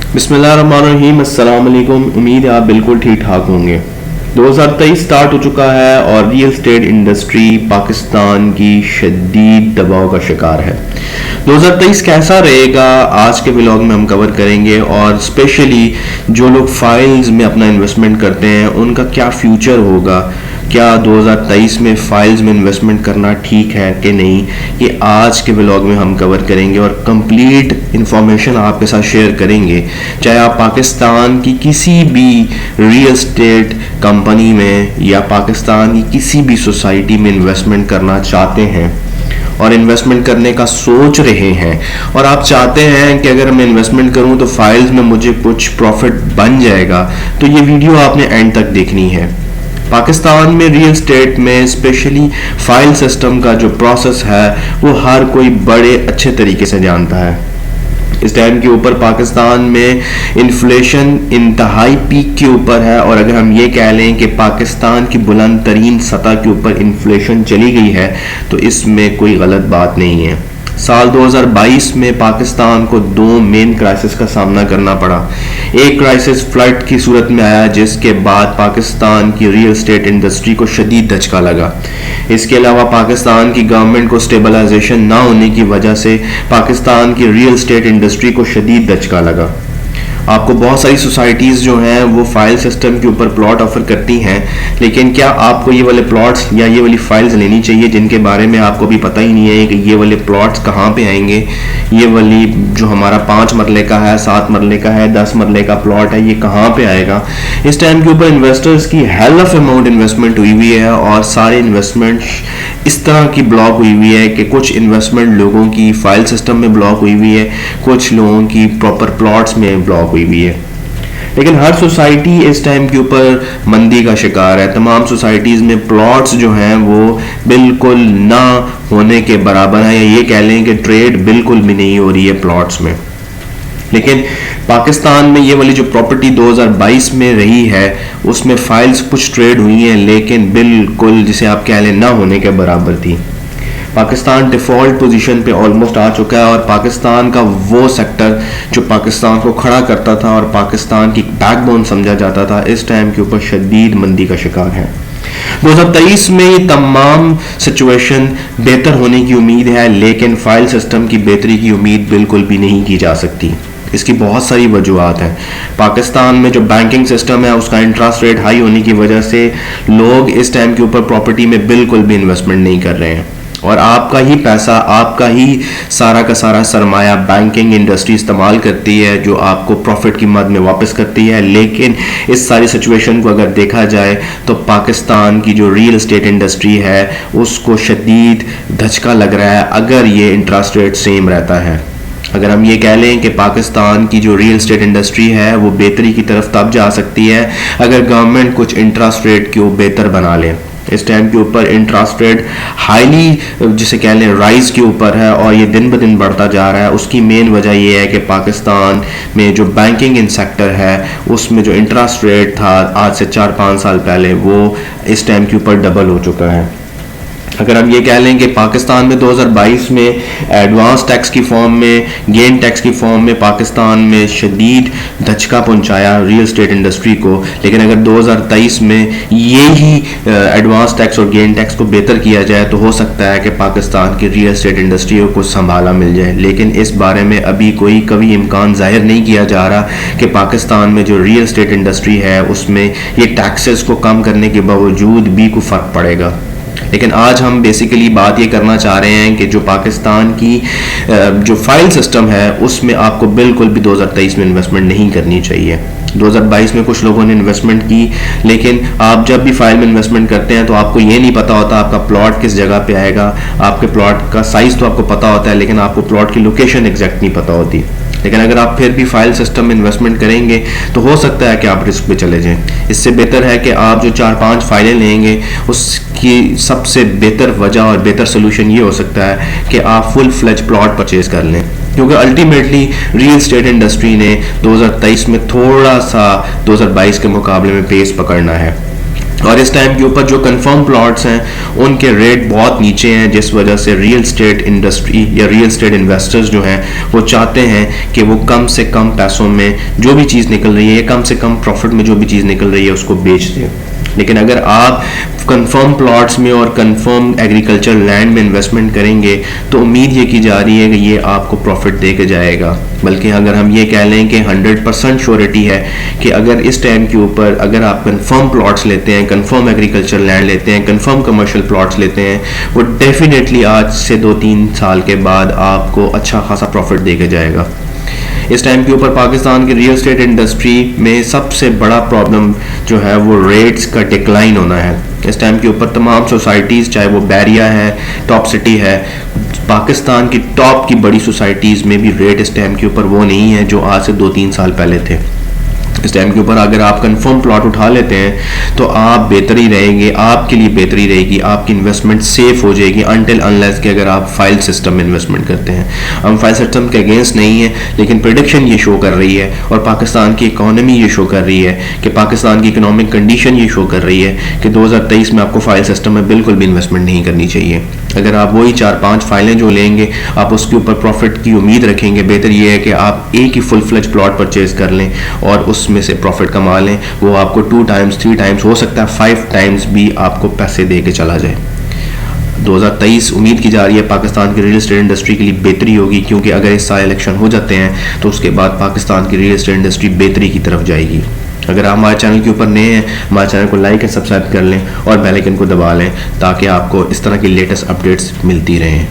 बिस्मिल्लाहिर्रहमानिर्रहीम, अस्सलाम वालेकुम। उम्मीद है आप बिल्कुल ठीक ठाक होंगे। 2023 स्टार्ट हो चुका है और रियल एस्टेट इंडस्ट्री पाकिस्तान की शदीद दबाव का शिकार है। 2023 कैसा रहेगा आज के व्लॉग में हम कवर करेंगे, और स्पेशली जो लोग फाइल्स में अपना इन्वेस्टमेंट करते हैं उनका क्या फ्यूचर होगा, क्या 2023 में फाइल्स में इन्वेस्टमेंट करना ठीक है कि नहीं, ये आज के व्लॉग में हम कवर करेंगे और कंप्लीट इंफॉर्मेशन आपके साथ शेयर करेंगे। चाहे आप पाकिस्तान की किसी भी रियल एस्टेट कंपनी में या पाकिस्तान की किसी भी सोसाइटी में इन्वेस्टमेंट करना चाहते हैं और इन्वेस्टमेंट करने का सोच रहे हैं, और आप चाहते हैं कि अगर मैं इन्वेस्टमेंट करूं तो फाइल्स में मुझे कुछ प्रॉफिट बन जाएगा, तो ये वीडियो आपने एंड तक देखनी है। पाकिस्तान में रियल एस्टेट में स्पेशली फाइल सिस्टम का जो प्रोसेस है वो हर कोई बड़े अच्छे तरीके से जानता है। इस टाइम के ऊपर पाकिस्तान में इन्फ्लेशन इंतहाई पीक के ऊपर है, और अगर हम ये कह लें कि पाकिस्तान की बुलंद तरीन सतह के ऊपर इन्फ्लेशन चली गई है तो इसमें कोई गलत बात नहीं है। साल 2022 में पाकिस्तान को दो मेन क्राइसिस का सामना करना पड़ा। एक क्राइसिस फ्लड की सूरत में आया जिसके बाद पाकिस्तान की रियल एस्टेट इंडस्ट्री को शदीद धचका लगा। इसके अलावा पाकिस्तान की गवर्नमेंट को स्टेबलाइजेशन ना होने की वजह से पाकिस्तान की रियल एस्टेट इंडस्ट्री को शदीद धचका लगा। आपको बहुत सारी सोसाइटीज़ जो हैं वो फाइल सिस्टम के ऊपर प्लॉट ऑफर करती हैं, लेकिन क्या आपको ये वाले प्लॉट्स या ये वाली फाइल्स लेनी चाहिए जिनके बारे में आपको भी पता ही नहीं है कि ये वाले प्लॉट्स कहाँ पे आएंगे, ये वाली जो हमारा 5 मरले का है, 7 मरले का है, 10 मरले का प्लॉट है, ये कहाँ पे आएगा। इस टाइम के ऊपर इन्वेस्टर्स की हेल ऑफ अमाउंट इन्वेस्टमेंट हुई हुई है, और सारे इन्वेस्टमेंट इस तरह की ब्लॉक हुई हुई है कि कुछ इन्वेस्टमेंट लोगों की फाइल सिस्टम में ब्लॉक हुई हुई है, कुछ लोगों की प्रॉपर प्लॉट्स में ब्लॉक हुई हुई है। लेकिन हर सोसाइटी इस टाइम के ऊपर मंदी का शिकार है। तमाम सोसाइटीज़ में प्लॉट्स जो हैं वो बिल्कुल ना होने के बराबर है, या ये कह लें कि ट्रेड बिल्कुल भी नहीं हो रही है प्लॉट्स में। लेकिन पाकिस्तान में ये वाली जो प्रॉपर्टी 2022 में रही है उसमें फाइल्स कुछ ट्रेड हुई हैं, लेकिन बिल्कुल जिसे आप कह लें ना होने के बराबर थी। पाकिस्तान डिफ़ॉल्ट पोजीशन पे ऑलमोस्ट आ चुका है, और पाकिस्तान का वो सेक्टर जो पाकिस्तान को खड़ा करता था और पाकिस्तान की बैकबोन समझा जाता था इस टाइम के ऊपर शदीद मंदी का शिकार है। 2023 में ये तमाम सिचुएशन बेहतर होने की उम्मीद है, लेकिन फाइल सिस्टम की बेहतरी की उम्मीद बिल्कुल भी नहीं की जा सकती। इसकी बहुत सारी वजूहत हैं। पाकिस्तान में जो बैंकिंग सिस्टम है उसका इंटरेस्ट रेट हाई होने की वजह से लोग इस टाइम के ऊपर प्रॉपर्टी में बिल्कुल भी इन्वेस्टमेंट नहीं कर रहे हैं, और आपका ही पैसा, आपका ही सारा का सारा सरमाया बैंकिंग इंडस्ट्री इस्तेमाल करती है जो आपको प्रॉफिट की मद में वापस करती है। लेकिन इस सारी सिचुएशन को अगर देखा जाए तो पाकिस्तान की जो रियल एस्टेट इंडस्ट्री है उसको शदीद धचका लग रहा है अगर ये इंटरेस्ट रेट सेम रहता है। अगर हम ये कह लें कि पाकिस्तान की जो रियल एस्टेट इंडस्ट्री है वो बेहतरी की तरफ तब जा सकती है अगर गवर्नमेंट कुछ इंटरेस्ट रेट को बेहतर बना ले। इस टाइम के ऊपर इंटरेस्ट रेट हाईली जिसे कह लें राइज के ऊपर है, और ये दिन ब दिन बढ़ता जा रहा है। उसकी मेन वजह ये है कि पाकिस्तान में जो बैंकिंग इन सेक्टर है उसमें जो इंटरेस्ट रेट था आज से 4-5 साल पहले वो इस टाइम के ऊपर डबल हो चुका है। अगर हम ये कह लें कि पाकिस्तान में 2022 में एडवांस टैक्स की फॉर्म में, गेन टैक्स की फॉर्म में पाकिस्तान में शदीद धचका पहुंचाया रियल एस्टेट इंडस्ट्री को, लेकिन अगर 2023 में ये ही एडवांस टैक्स और गेन टैक्स को बेहतर किया जाए तो हो सकता है कि पाकिस्तान की रियल एस्टेट इंडस्ट्री को संभाला मिल जाए। लेकिन इस बारे में अभी कोई इम्कान जाहिर नहीं किया जा रहा कि पाकिस्तान में जो रियल एस्टेट इंडस्ट्री है उसमें ये टैक्सेस को कम करने के बावजूद भी कोई फ़र्क पड़ेगा। लेकिन आज हम बेसिकली बात ये करना चाह रहे हैं कि जो पाकिस्तान की जो फाइल सिस्टम है उसमें आपको बिल्कुल भी 2023 में इन्वेस्टमेंट नहीं करनी चाहिए। 2022 में कुछ लोगों ने इन्वेस्टमेंट की, लेकिन आप जब भी फाइल में इन्वेस्टमेंट करते हैं तो आपको ये नहीं पता होता आपका प्लॉट किस जगह पे आएगा। आपके प्लॉट का साइज़ तो आपको पता होता है, लेकिन आपको प्लॉट की लोकेशन एग्जैक्ट नहीं पता होती। लेकिन अगर आप फिर भी फाइल सिस्टम में इन्वेस्टमेंट करेंगे तो हो सकता है कि आप रिस्क पे चले जाएं। इससे बेहतर है कि आप जो 4-5 फाइलें लेंगे उसकी सबसे बेहतर वजह और बेहतर सोल्यूशन ये हो सकता है कि आप फुल फ्लेज प्लॉट परचेज कर लें, क्योंकि अल्टीमेटली रियल एस्टेट इंडस्ट्री ने 2023 में थोड़ा सा 2022 के मुकाबले में पेस पकड़ना है। और इस टाइम के ऊपर जो कंफर्म प्लॉट्स हैं उनके रेट बहुत नीचे हैं, जिस वजह से रियल स्टेट इंडस्ट्री या रियल स्टेट इन्वेस्टर्स जो हैं वो चाहते हैं कि वो कम से कम पैसों में जो भी चीज़ निकल रही है, कम से कम प्रॉफिट में जो भी चीज़ निकल रही है उसको बेच दें। लेकिन अगर आप कंफर्म प्लॉट्स में और कंफर्म एग्रीकल्चर लैंड में इन्वेस्टमेंट करेंगे तो उम्मीद ये की जा रही है कि ये आपको प्रॉफिट दे के जाएगा। बल्कि अगर हम ये कह लें कि 100% श्योरिटी है कि अगर इस टाइम के ऊपर अगर आप कंफर्म प्लॉट्स लेते हैं, कंफर्म एग्रीकल्चर लैंड लेते हैं, कंफर्म कमर्शियल प्लॉट्स लेते हैं, वो डेफिनेटली आज से 2-3 साल के बाद आपको अच्छा खासा प्रॉफिट दे के जाएगा। इस टाइम के ऊपर पाकिस्तान की रियल एस्टेट इंडस्ट्री में सबसे बड़ा प्रॉब्लम जो है वो रेट्स का डिक्लाइन होना है। इस टाइम के ऊपर तमाम सोसाइटीज़, चाहे वो बैरिया है, टॉप सिटी है, पाकिस्तान की टॉप की बड़ी सोसाइटीज़ में भी रेट इस टाइम के ऊपर वो नहीं है जो आज से 2-3 साल पहले थे। इस टाइम के ऊपर अगर आप कंफर्म प्लॉट उठा लेते हैं तो आप बेहतरी रहेंगे, आपके लिए बेहतरी रहेगी, आपकी इन्वेस्टमेंट सेफ हो जाएगी अनटिल अनलेस कि अगर आप फाइल सिस्टम में इन्वेस्टमेंट करते हैं। हम फाइल सिस्टम के अगेंस्ट नहीं है, लेकिन प्रेडिक्शन ये शो कर रही है और पाकिस्तान की इकोनॉमी ये शो कर रही है कि पाकिस्तान की इकोनॉमिक कंडीशन ये शो कर रही है कि 2023 में आपको फाइल सिस्टम में बिल्कुल भी इन्वेस्टमेंट नहीं करनी चाहिए। अगर आप वही 4-5 फाइलें जो लेंगे आप उसके ऊपर प्रॉफिट की उम्मीद रखेंगे, बेहतर ये है कि आप एक ही फुल फ्लेज प्लॉट परचेज कर लें और उसमें से प्रॉफिट कमा लें। वो आपको 2 टाइम्स 3 टाइम्स हो सकता है 5 टाइम्स भी आपको पैसे दे के चला जाए। 2023 उम्मीद की जा रही है पाकिस्तान की रियल एस्टेट इंडस्ट्री के लिए बेहतरी होगी, क्योंकि अगर इस साल इलेक्शन हो जाते हैं तो उसके बाद पाकिस्तान की रियल एस्टेट इंडस्ट्री बेहतरी की तरफ जाएगी। अगर आप हमारे चैनल के ऊपर नए हैं, हमारे चैनल को लाइक एंड सब्सक्राइब कर लें और बेल आइकन को दबा लें ताकि आपको इस तरह की लेटेस्ट अपडेट्स मिलती रहें।